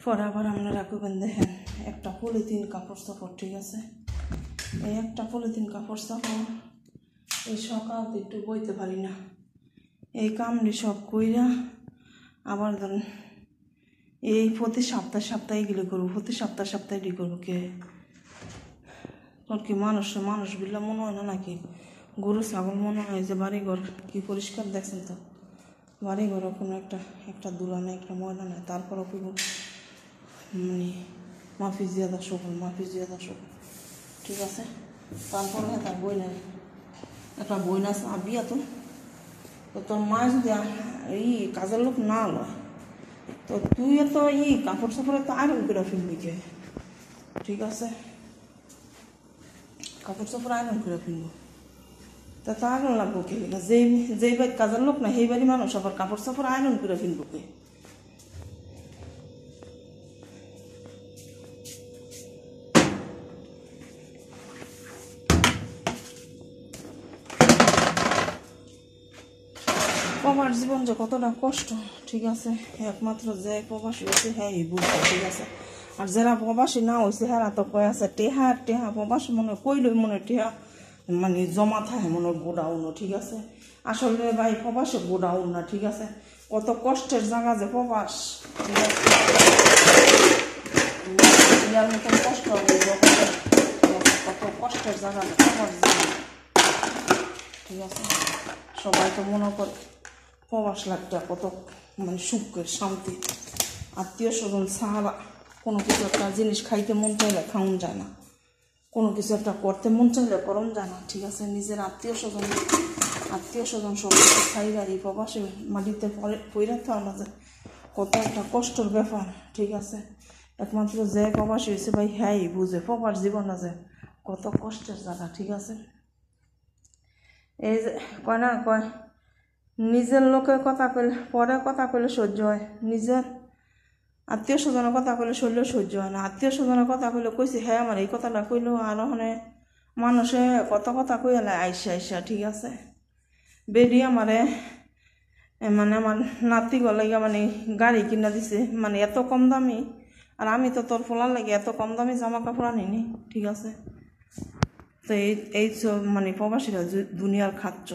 পরে আবার আপনারা কইবেন দেখেন একটা পলিথিন কাপড় চাপড়, ঠিক আছে, এই একটা পলিথিন কাপড় চাপড় এই সকাল একটু বইতে পারি না, এই কামড়ি সব কইরা আবার ধরেন এই প্রতি সপ্তাহে এগুলো করবো, প্রতি সপ্তাহে এটি করবো। কে তোর কি মানুষগুলো মনে হয় না নাকি গরু ছাগল মনে হয় যে বাড়িঘর কি পরিষ্কার দেখছেন তো, বাড়িঘরও কোনো একটা দুলা নেই, একটা ময়লা নেই, তারপরও কি মানে মাফি জিয়াদা সকল, ঠিক আছে। তারপরে তার বই নেই, একটা বই না বিয়া তো তোর মা যদি এই কাজের লোক না লয় তো তুই তো কাপড় চাপড়ে তো আয়রন করে ফেলবি কে, ঠিক আছে, কাপড় চাপড় আয়রন করে ফেলবো তা তো আয়রন লাগবো কে, যেই বাড়ি কাজের লোক না সেই বাড়ি মানুষ আবার কাপড় চাপড় আয়রন করে ফেলবো কে। প্রবাস জীবন যে কতটা কষ্ট, ঠিক আছে, একমাত্র যে প্রবাসী হয়েছে হ্যাঁ বুঝবে, ঠিক আছে। আর যারা প্রবাসী না হয়েছে হ্যাঁ তো কয়ে আছে টেহা প্রবাসী মনে কইলই মনে টেহা মানে জমা থাকে মনে গোডাউনও, ঠিক আছে। আসলে ভাই প্রবাসে গোডাউন না, ঠিক আছে, কত কষ্টের জায়গা যে প্রবাস, ঠিক আছে, ইয়ার মতন কষ্ট হবে কত কষ্টের জায়গা প্রবাস, ঠিক আছে। সবাই তো মনে করে প্রবাস লাগটা কত মানে সুখের শান্তি, আত্মীয় স্বজন ছাড়া কোনো কিছু একটা জিনিস খাইতে মন চাইলে খাওয়ান যায় না, কোনো কিছু একটা করতে মন চাইলে করন যায় না, ঠিক আছে। নিজের আত্মীয় স্বজন সব কিছু খাই গাড়ি প্রবাসে মাটিতে পইরা থাকার মাঝে কত একটা কষ্টের ব্যাপার, ঠিক আছে। একমাত্র যে প্রবাসী হয়েছে ভাই হ্যাঁ বুঝে প্রবাস জীবন আছে কত কষ্টের জায়গা, ঠিক আছে। এই যে কয় না কয় নিজের লোকের কথা কইলে পরে কথা কইলে সহ্য হয়, নিজের আত্মীয় স্বজনের কথা কইলে শরীরে সহ্য হয় না। আত্মীয় স্বজনের কথা কইলে কইছে হ্যাঁ আমার এই কথাটা কইলেও আর ওখানে মানুষে কত কথা কইলে আইসা, ঠিক আছে। বেডি আমারে মানে আমার নাতি গলাইগা মানে গাড়ি কিনা দিছে, মানে এত কম দামি, আর আমি তো তোর ফোলার লাগে এত কম দামি জামা কাপড় আনিনি, ঠিক আছে। তো এই মানে প্রবাসীরা দুনিয়ার খাচ্ছ।